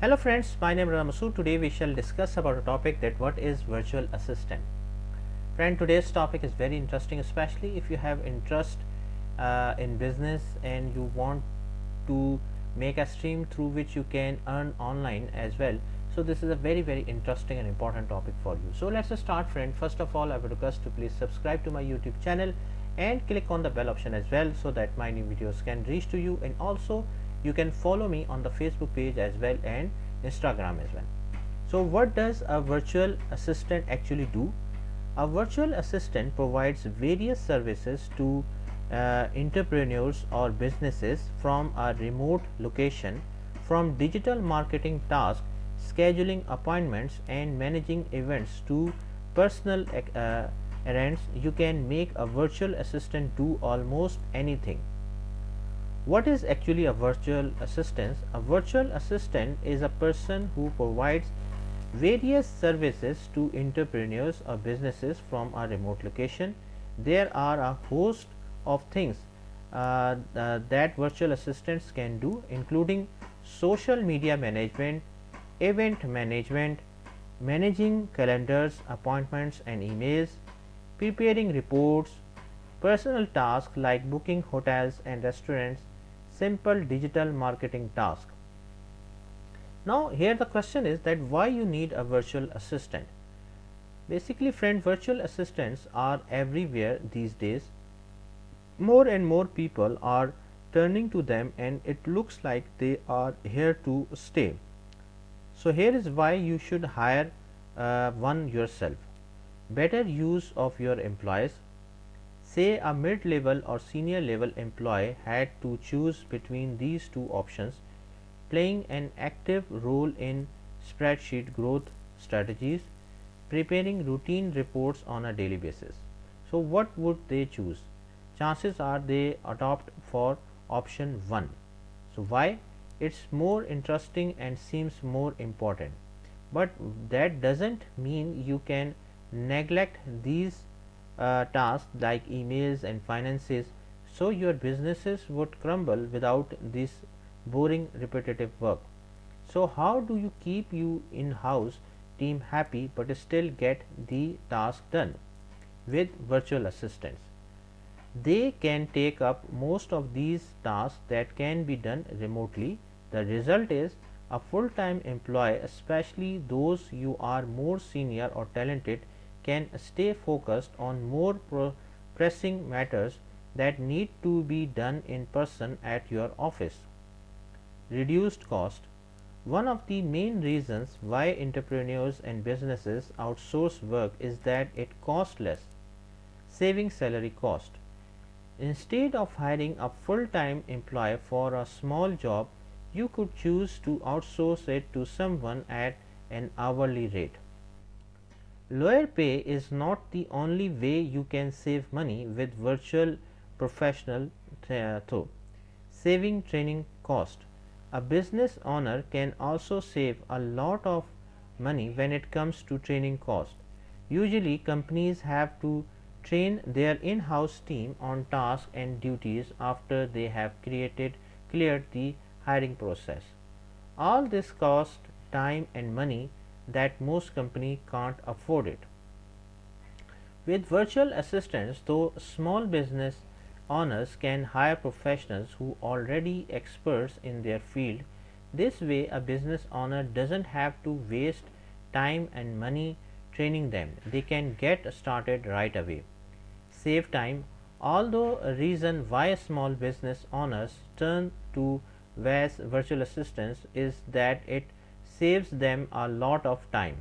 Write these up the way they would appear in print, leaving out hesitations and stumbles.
Hello friends, my name is Ramasu. Today we shall discuss about a topic that what is virtual assistant. Friend, today's topic is very interesting, especially if you have interest in business and you want to make a stream through which you can earn online as well. So this is a very interesting and important topic for you. So let's start, friend. First of all, I would request to please subscribe to my YouTube channel and click on the bell option as well, so that my new videos can reach to you, and also you can follow me on the Facebook page as well and Instagram as well. So what does a virtual assistant actually do? A virtual assistant provides various services to entrepreneurs or businesses from a remote location, from digital marketing tasks, scheduling appointments, and managing events to personal errands. You can make a virtual assistant do almost anything. What is actually a virtual assistant? A virtual assistant is a person who provides various services to entrepreneurs or businesses from a remote location. There are a host of things that virtual assistants can do, including social media management, event management, managing calendars, appointments and emails, preparing reports, personal tasks like booking hotels and restaurants, simple digital marketing tasks. Now here the question is that why you need a virtual assistant. Basically, friend, virtual assistants are everywhere these days. More and more people are turning to them, and it looks like they are here to stay. So here is why you should hire one yourself. Better use of your employees. Say a mid-level or senior level employee had to choose between these two options, playing an active role in spreadsheet growth strategies, preparing routine reports on a daily basis. So what would they choose? Chances are they opt for option 1. So why? It's more interesting and seems more important. But that doesn't mean you can neglect these tasks like emails and finances. So your businesses would crumble without this boring repetitive work. So how do you keep you in-house team happy but still get the task done? With virtual assistants, they can take up most of these tasks that can be done remotely. The result is a full-time employee, especially those you are more senior or talented, can stay focused on more pressing matters that need to be done in person at your office. Reduced cost. One of the main reasons why entrepreneurs and businesses outsource work is that it costs less, saving salary cost. Instead of hiring a full-time employee for a small job, you could choose to outsource it to someone at an hourly rate. Lower pay is not the only way you can save money with virtual professional though. Saving training cost. A business owner can also save a lot of money when it comes to training cost. Usually companies have to train their in-house team on tasks and duties after they have cleared the hiring process. All this costs time and money that most companies can't afford it. With virtual assistants, though, small business owners can hire professionals who are already experts in their field. This way, a business owner doesn't have to waste time and money training them. They can get started right away. Save time. Although a reason why small business owners turn to virtual assistants is that it saves them a lot of time.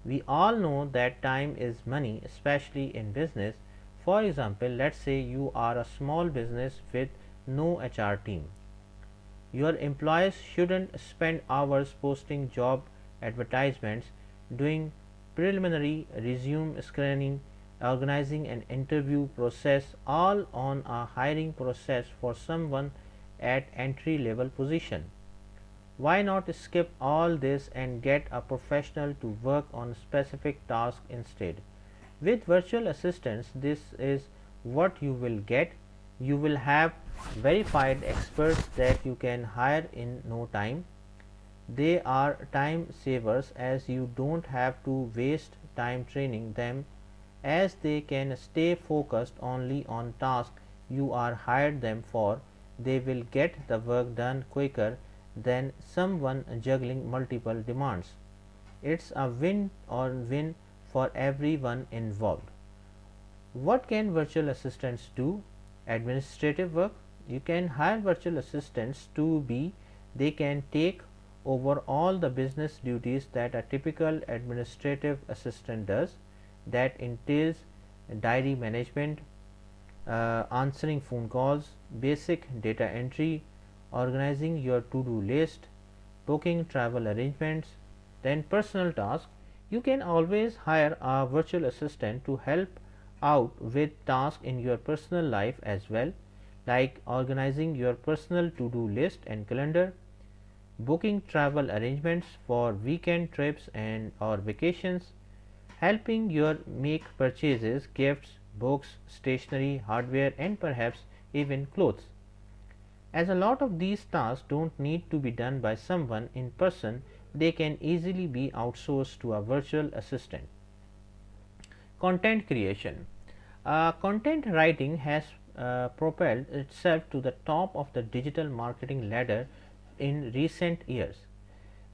We all know that time is money, especially in business. For example, let's say you are a small business with no HR team. Your employees shouldn't spend hours posting job advertisements, doing preliminary resume screening, organizing an interview process, all on a hiring process for someone at entry level position. Why not skip all this and get a professional to work on specific tasks instead? With virtual assistants, this is what you will get. You will have verified experts that you can hire in no time. They are time savers as you don't have to waste time training them, as they can stay focused only on tasks you are hired them for. They will get the work done quicker than someone juggling multiple demands. It's a win or win for everyone involved. What can virtual assistants do? Administrative work. You can hire virtual assistants to be, they can take over all the business duties that a typical administrative assistant does. That entails diary management, answering phone calls, basic data entry, organizing your to do list, booking travel arrangements. Then personal tasks. You can always hire a virtual assistant to help out with tasks in your personal life as well, like organizing your personal to do list and calendar, booking travel arrangements for weekend trips and or vacations, helping you make purchases, gifts, books, stationery, hardware, and perhaps even clothes. As a lot of these tasks don't need to be done by someone in person, they can easily be outsourced to a virtual assistant. Content creation. Content writing has propelled itself to the top of the digital marketing ladder in recent years.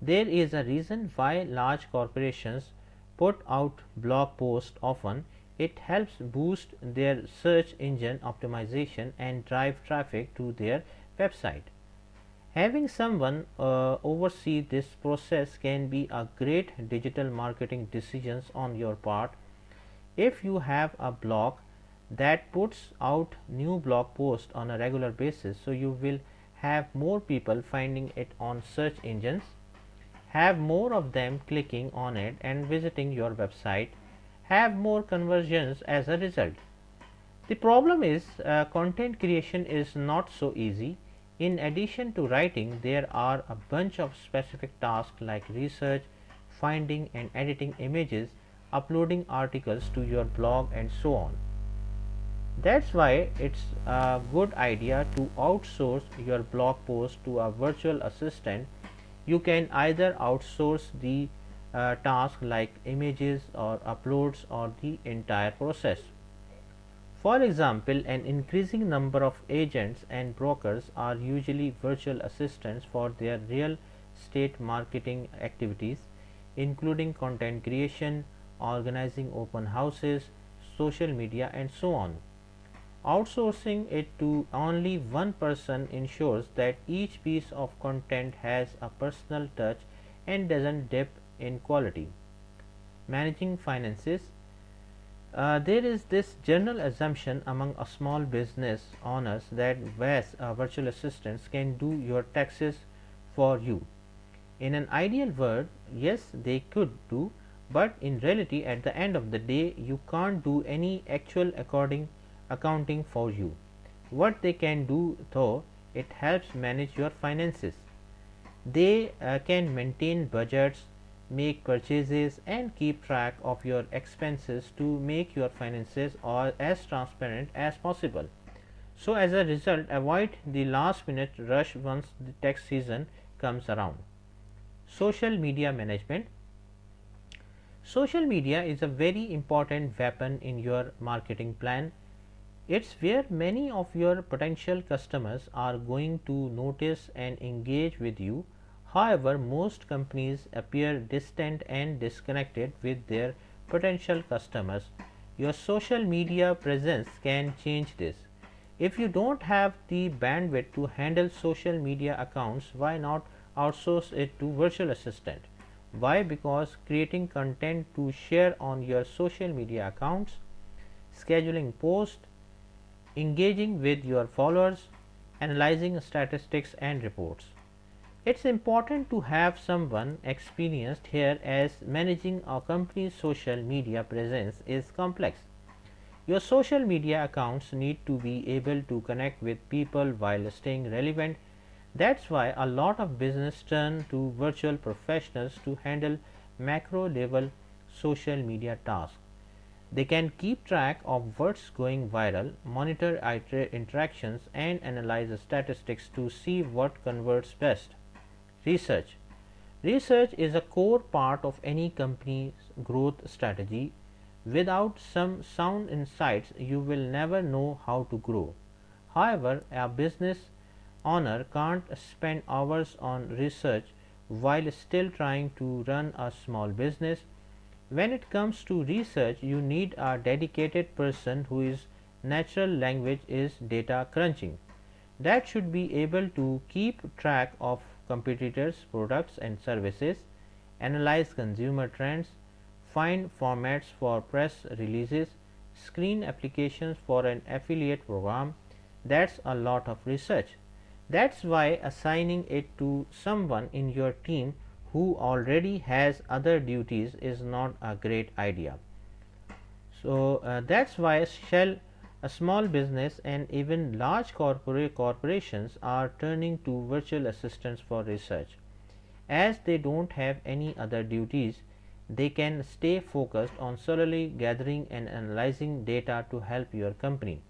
There is a reason why large corporations put out blog posts often. It helps boost their search engine optimization and drive traffic to their website. Having someone oversee this process can be a great digital marketing decisions on your part. If you have a blog that puts out new blog posts on a regular basis, so you will have more people finding it on search engines, have more of them clicking on it and visiting your website, have more conversions as a result. The problem is content creation is not so easy. In addition to writing, there are a bunch of specific tasks like research, finding and editing images, uploading articles to your blog, and so on. That's why it's a good idea to outsource your blog post to a virtual assistant. You can either outsource the task like images or uploads or the entire process. For example, an increasing number of agents and brokers are usually virtual assistants for their real estate marketing activities, including content creation, organizing open houses, social media, and so on. Outsourcing it to only one person ensures that each piece of content has a personal touch and doesn't dip in quality. Managing finances. There is this general assumption among a small business owners that virtual assistants can do your taxes for you. In an ideal world, yes, they could do, but in reality, at the end of the day, you can't do any actual accounting for you. What they can do, though, it helps manage your finances. They can maintain budgets, make purchases, and keep track of your expenses to make your finances as transparent as possible. So, as a result, avoid the last minute rush once the tax season comes around. Social media management. Social media is a very important weapon in your marketing plan. It's where many of your potential customers are going to notice and engage with you. However, most companies appear distant and disconnected with their potential customers. Your social media presence can change this. If you don't have the bandwidth to handle social media accounts, why not outsource it to virtual assistant? Why? Because creating content to share on your social media accounts, scheduling posts, engaging with your followers, analyzing statistics and reports. It's important to have someone experienced here as managing a company's social media presence is complex. Your social media accounts need to be able to connect with people while staying relevant. That's why a lot of business turn to virtual professionals to handle macro level social media tasks. They can keep track of what's going viral, monitor interactions, and analyze the statistics to see what converts best. Research. Research is a core part of any company's growth strategy. Without some sound insights, you will never know how to grow. However, a business owner can't spend hours on research while still trying to run a small business. When it comes to research, you need a dedicated person whose natural language is data crunching. That should be able to keep track of competitors' products and services, analyze consumer trends, find formats for press releases, screen applications for an affiliate program. That's a lot of research. That's why assigning it to someone in your team who already has other duties is not a great idea. So that's why a small business and even large corporations are turning to virtual assistants for research. As they don't have any other duties, they can stay focused on solely gathering and analyzing data to help your company.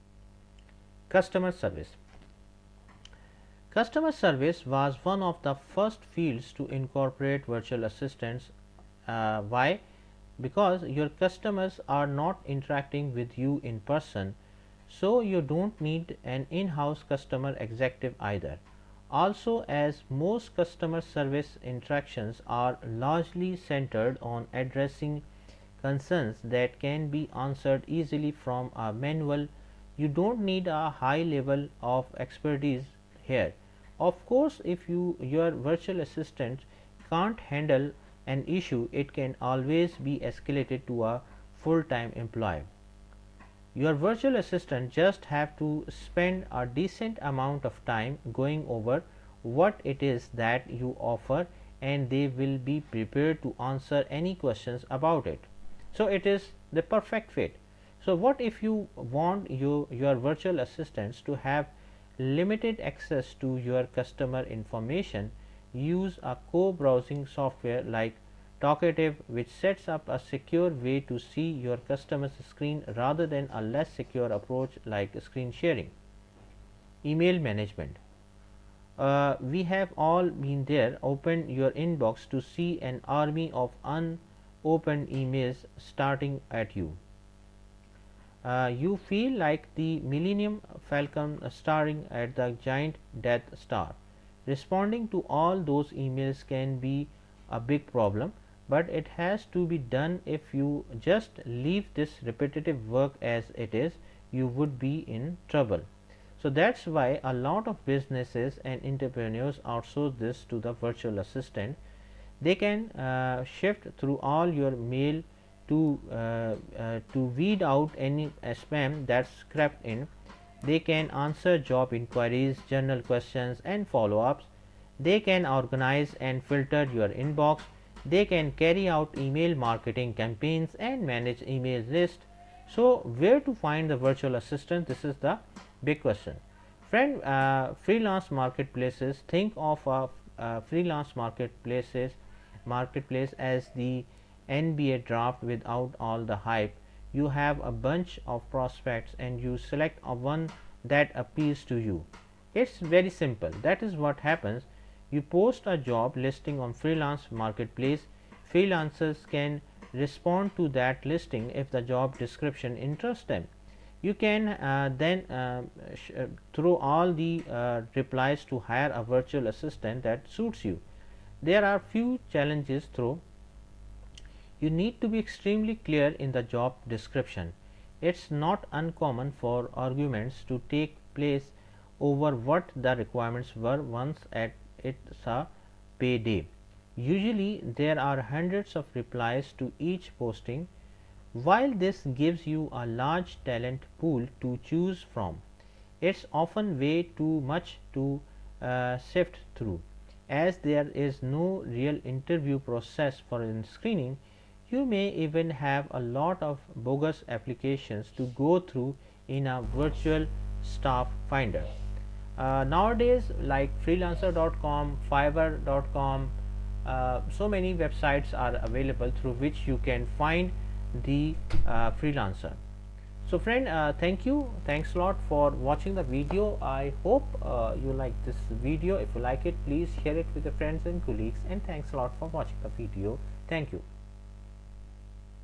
Customer service. Customer service was one of the first fields to incorporate virtual assistants. Why? Because your customers are not interacting with you in person, so you don't need an in-house customer executive either. Also, as most customer service interactions are largely centered on addressing concerns that can be answered easily from a manual, you don't need a high level of expertise here. Of course, if your virtual assistant can't handle an issue, it can always be escalated to a full-time employee. Your virtual assistant just have to spend a decent amount of time going over what it is that you offer, and they will be prepared to answer any questions about it. So it is the perfect fit. So what if you want your virtual assistants to have limited access to your customer information? Use a co-browsing software like Talkative, which sets up a secure way to see your customer's screen rather than a less secure approach like screen sharing. Email management. We have all been there. Open your inbox to see an army of unopened emails starting at you. You feel like the Millennium Falcon staring at the giant Death Star. Responding to all those emails can be a big problem, but it has to be done. If you just leave this repetitive work as it is, you would be in trouble. So that's why a lot of businesses and entrepreneurs outsource this to the virtual assistant. They can shift through all your mail to weed out any spam that's crept in. They can answer job inquiries, journal questions, and follow ups. They can organize and filter your inbox. They can carry out email marketing campaigns and manage email list. So, where to find the virtual assistant? This is the big question. Friend, freelance marketplaces, think of freelance marketplace as the NBA draft without all the hype. You have a bunch of prospects and you select a one that appeals to you. It's very simple. That is what happens. You post a job listing on freelance marketplace. Freelancers can respond to that listing if the job description interests them. You can then throw all the replies to hire a virtual assistant that suits you. There are few challenges though. You need to be extremely clear in the job description. It's not uncommon for arguments to take place over what the requirements were once at it's a payday. Usually there are hundreds of replies to each posting. While this gives you a large talent pool to choose from, it's often way too much to sift through. As there is no real interview process for screening, you may even have a lot of bogus applications to go through in a virtual staff finder. Nowadays, like freelancer.com, fiverr.com, so many websites are available through which you can find the freelancer. So friend, thanks a lot for watching the video. I hope you like this video. If you like it, please share it with your friends and colleagues, and thanks a lot for watching the video. Thank you.